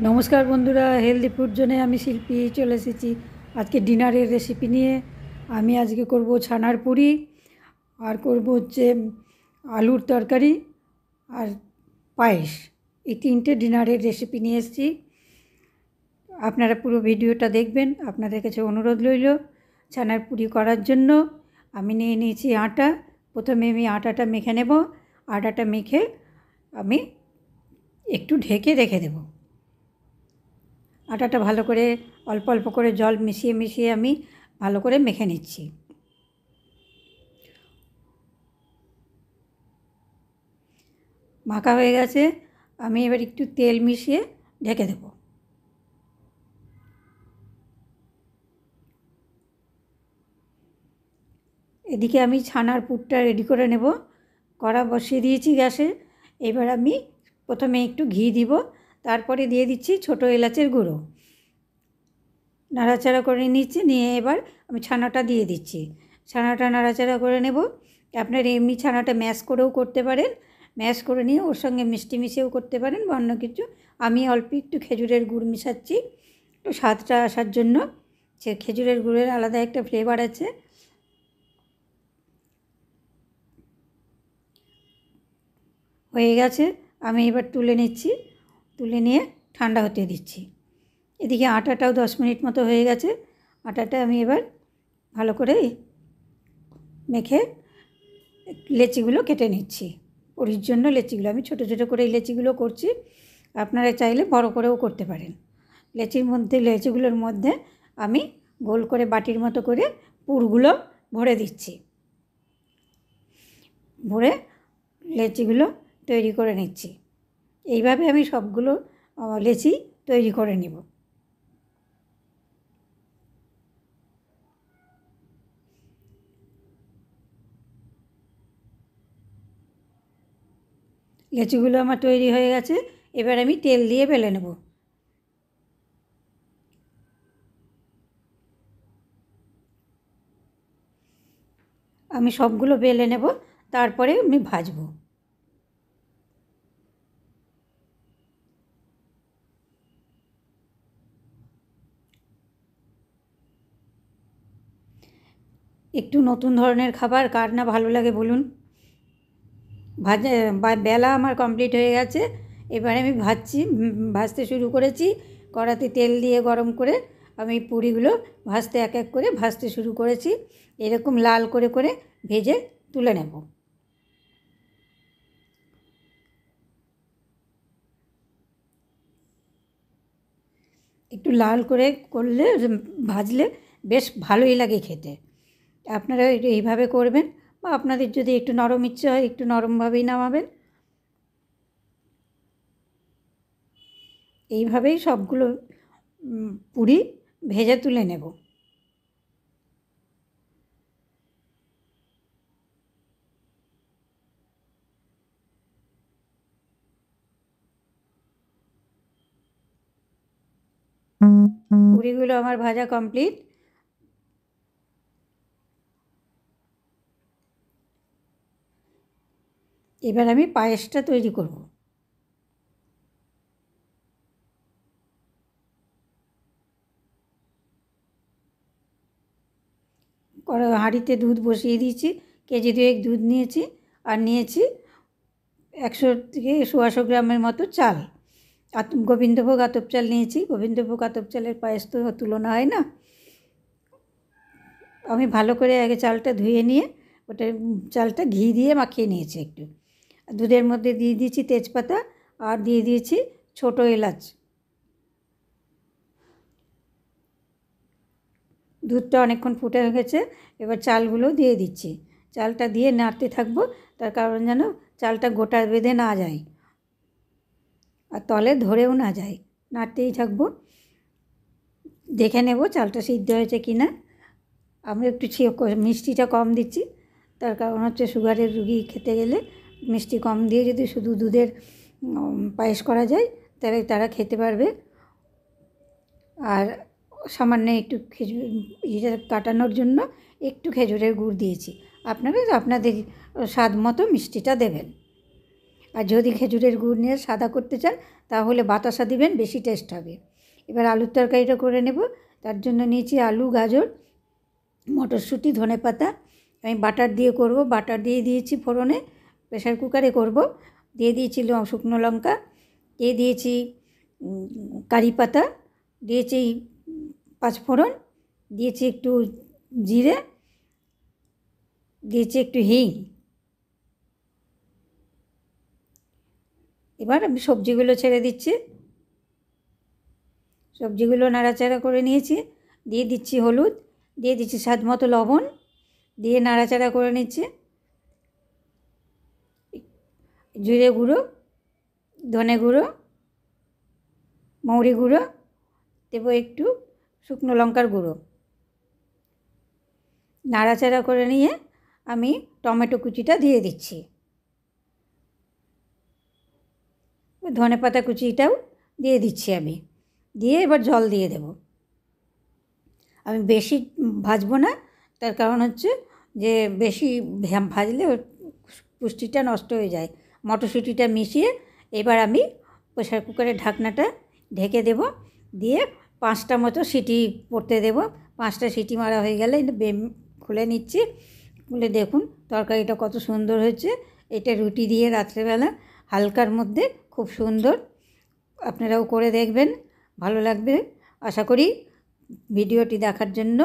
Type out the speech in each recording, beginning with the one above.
নমস্কার বন্ধুরা, healthy food জোনে আমি শিল্পী চলে এসেছি আজকে ডিনারের রেসিপি নিয়ে। আমি আজকে করব ছানার পুরি, আর করব হচ্ছে আলুর তরকারি আর পায়েস। এই তিনটে ডিনারের রেসিপি নিয়ে এসেছি। আপনারা পুরো ভিডিওটা দেখবেন। আপনাদের কাছে অনুরোধ রইল। ছানার পুরি করার জন্য আমি নিয়ে নিয়েছি আটা। প্রথমে আমি আটাটা মেখে নেব। আটাটা মেখে আমি একটু ঢেকে রেখে দেব। আটাটা ভালো করে অল্প অল্প করে জল মিশিয়ে মিশিয়ে আমি ভালো করে মেখে নিচ্ছি। মাখা হয়ে গেছে। আমি এবার একটু তেল মিশিয়ে ঢেকে দেব। এদিকে আমি ছানার পুরটা রেডি করে নেব। কড়া বসিয়ে দিয়েছি গ্যাসে। এবার আমি প্রথমে একটু ঘি দিব, তারপরে দিয়ে দিচ্ছি ছোটো এলাচের গুঁড়ো। নাড়াচাড়া করে নিচ্ছি, নিয়ে এবার আমি ছানাটা দিয়ে দিচ্ছি। ছানাটা নাড়াচাড়া করে নেব। আপনার এমনি ছানাটা ম্যাশ করেও করতে পারেন, ম্যাশ করে নিয়ে ওর সঙ্গে মিষ্টি মিশিয়েও করতে পারেন বা অন্য কিছু। আমি অল্প একটু খেজুরের গুড় মিশাচ্ছি একটু স্বাদটা আসার জন্য। সে খেজুরের গুড়ের আলাদা একটা ফ্লেভার আছে। হয়ে গেছে, আমি এবার তুলে নিচ্ছি। তুলে নিয়ে ঠান্ডা হতে দিচ্ছি। এদিকে আটাটাও 10 মিনিট মতো হয়ে গেছে। আটাটা আমি এবার ভালো করে মেখে লেচিগুলো কেটে নিচ্ছি। পুরির জন্য লেচিগুলো আমি ছোটো ছোটো করে এই লেচিগুলো করছি। আপনারা চাইলে বড় করেও করতে পারেন। লেচিগুলোর মধ্যে আমি গোল করে বাটির মতো করে পুরগুলো ভরে দিচ্ছি। ভরে লেচিগুলো তৈরি করে নিচ্ছি। এইভাবে আমি সবগুলো লেচি তৈরি করে নেব। লেচিগুলো আমার তৈরি হয়ে গেছে। এবার আমি তেল দিয়ে বেলে নেব। আমি সবগুলো বেলে নেব, তারপরে আমি ভাজবো। একটু নতুন ধরনের খাবার কার না ভালো লাগে বলুন। বেলা আমার কমপ্লিট হয়ে গেছে। এবারে আমি ভাজতে শুরু করেছি। কড়াতে তেল দিয়ে গরম করে আমি পুরিগুলো ভাজতে এক এক করে ভাজতে শুরু করেছি। এরকম লাল করে করে ভেজে তুলে নেব। একটু লাল করে করলে ভাজলে বেশ ভালোই লাগে খেতে। আপনারা এইভাবে করবেন, বা আপনাদের যদি একটু নরম ইচ্ছে হয় একটু নরমভাবেই নামাবেন। এইভাবেই সবগুলো পুরি ভেজে তুলে নেব। পুরিগুলো আমার ভাজা কমপ্লিট। এবার আমি পায়েসটা তৈরি করব। হাঁড়িতে দুধ বসিয়ে দিয়েছি। কেজি 2 দুধ নিয়েছি, আর নিয়েছি 100 থেকে 150 গ্রামের মতো চাল। গোবিন্দভোগ আতপ চাল নিয়েছি। গোবিন্দভোগ আতপ চালের পায়েস তো তুলনা হয় না। আমি ভালো করে আগে চালটা ধুয়ে নিয়ে ওটা চালটা ঘি দিয়ে মাখিয়ে নিয়েছি একটু। দুধের মধ্যে দিয়ে দিয়েছি তেজপাতা, আর দিয়ে দিয়েছি ছোটো এলাচ। দুধটা অনেকক্ষণ ফুটে গেছে। এবার চালগুলো দিয়ে দিচ্ছি। চালটা দিয়ে নাড়তে থাকবো, তার কারণ যেন চালটা গোটা বেঁধে না যায় আর তলে ধরেও না যায়। নাড়তেই থাকবো। দেখে নেব চালটা সিদ্ধ হয়েছে কি না। আমরা একটু মিষ্টিটা কম দিচ্ছি, তার কারণ হচ্ছে সুগারের রুগী খেতে গেলে মিষ্টি কম দিয়ে যদি শুধু দুধের পায়েস করা যায় তাহলে তারা খেতে পারবে। আর সামান্য একটু খেজুর কাটানোর জন্য একটু খেজুরের গুড় দিয়েছি। আপনারা আপনাদের স্বাদ মতো মিষ্টিটা দেবেন। আর যদি খেজুরের গুড় নিয়ে সাদা করতে চান তাহলে বাতাসা দিবেন, বেশি টেস্ট হবে। এবার আলুর তরকারিটা করে নেব। তার জন্য নিয়েছি আলু, গাজর, মটরশুঁটি, ধনেপাতা। আমি বাটার দিয়ে করব, বাটার দিয়ে দিয়েছি ফোড়নে, প্রেশার কুকারে করব। দিয়ে দিয়েছি শুকনো লঙ্কা, দিয়ে দিয়েছি কারি পাতা, দিয়েছি পাঁচফোড়ন, দিয়েছি একটু জিরে, দিয়েছি একটু হিং। এবার আমি সবজিগুলো ছেড়ে দিচ্ছি। সবজিগুলো নাড়াচাড়া করে নিয়েছি। দিয়ে দিচ্ছি হলুদ, দিয়ে দিচ্ছি স্বাদ মতো লবণ, দিয়ে নাড়াচাড়া করে নিচ্ছি। জিরে গুঁড়ো, ধনে গুঁড়ো, মৌরি গুঁড়ো, দেবো একটু শুকনো লঙ্কার গুঁড়ো। নাড়াচাড়া করে নিয়ে আমি টমেটো কুচিটা দিয়ে দিচ্ছি। ধনেপাতা কুচিটাও দিয়ে দিচ্ছি আমি। দিয়ে এবার জল দিয়ে দেব। আমি বেশি ভাজবো না, তার কারণ হচ্ছে যে বেশি ভাজলে পুষ্টিটা নষ্ট হয়ে যায়। মটরশুঁটিটা মিশিয়ে এবার আমি প্রেসার কুকারের ঢাকনাটা ঢেকে দেব। দিয়ে 5টা মতো সিটি পড়তে দেব। 5টা সিটি মারা হয়ে গেলে খুলে নিচ্ছি। খুলে দেখুন তরকারিটা কত সুন্দর হয়েছে। এটা রুটি দিয়ে রাত্রেবেলা হালকার মধ্যে খুব সুন্দর। আপনারাও করে দেখবেন, ভালো লাগবে আশা করি। ভিডিওটি দেখার জন্য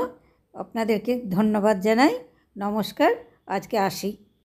আপনাদেরকে ধন্যবাদ জানাই। নমস্কার, আজকে আসি।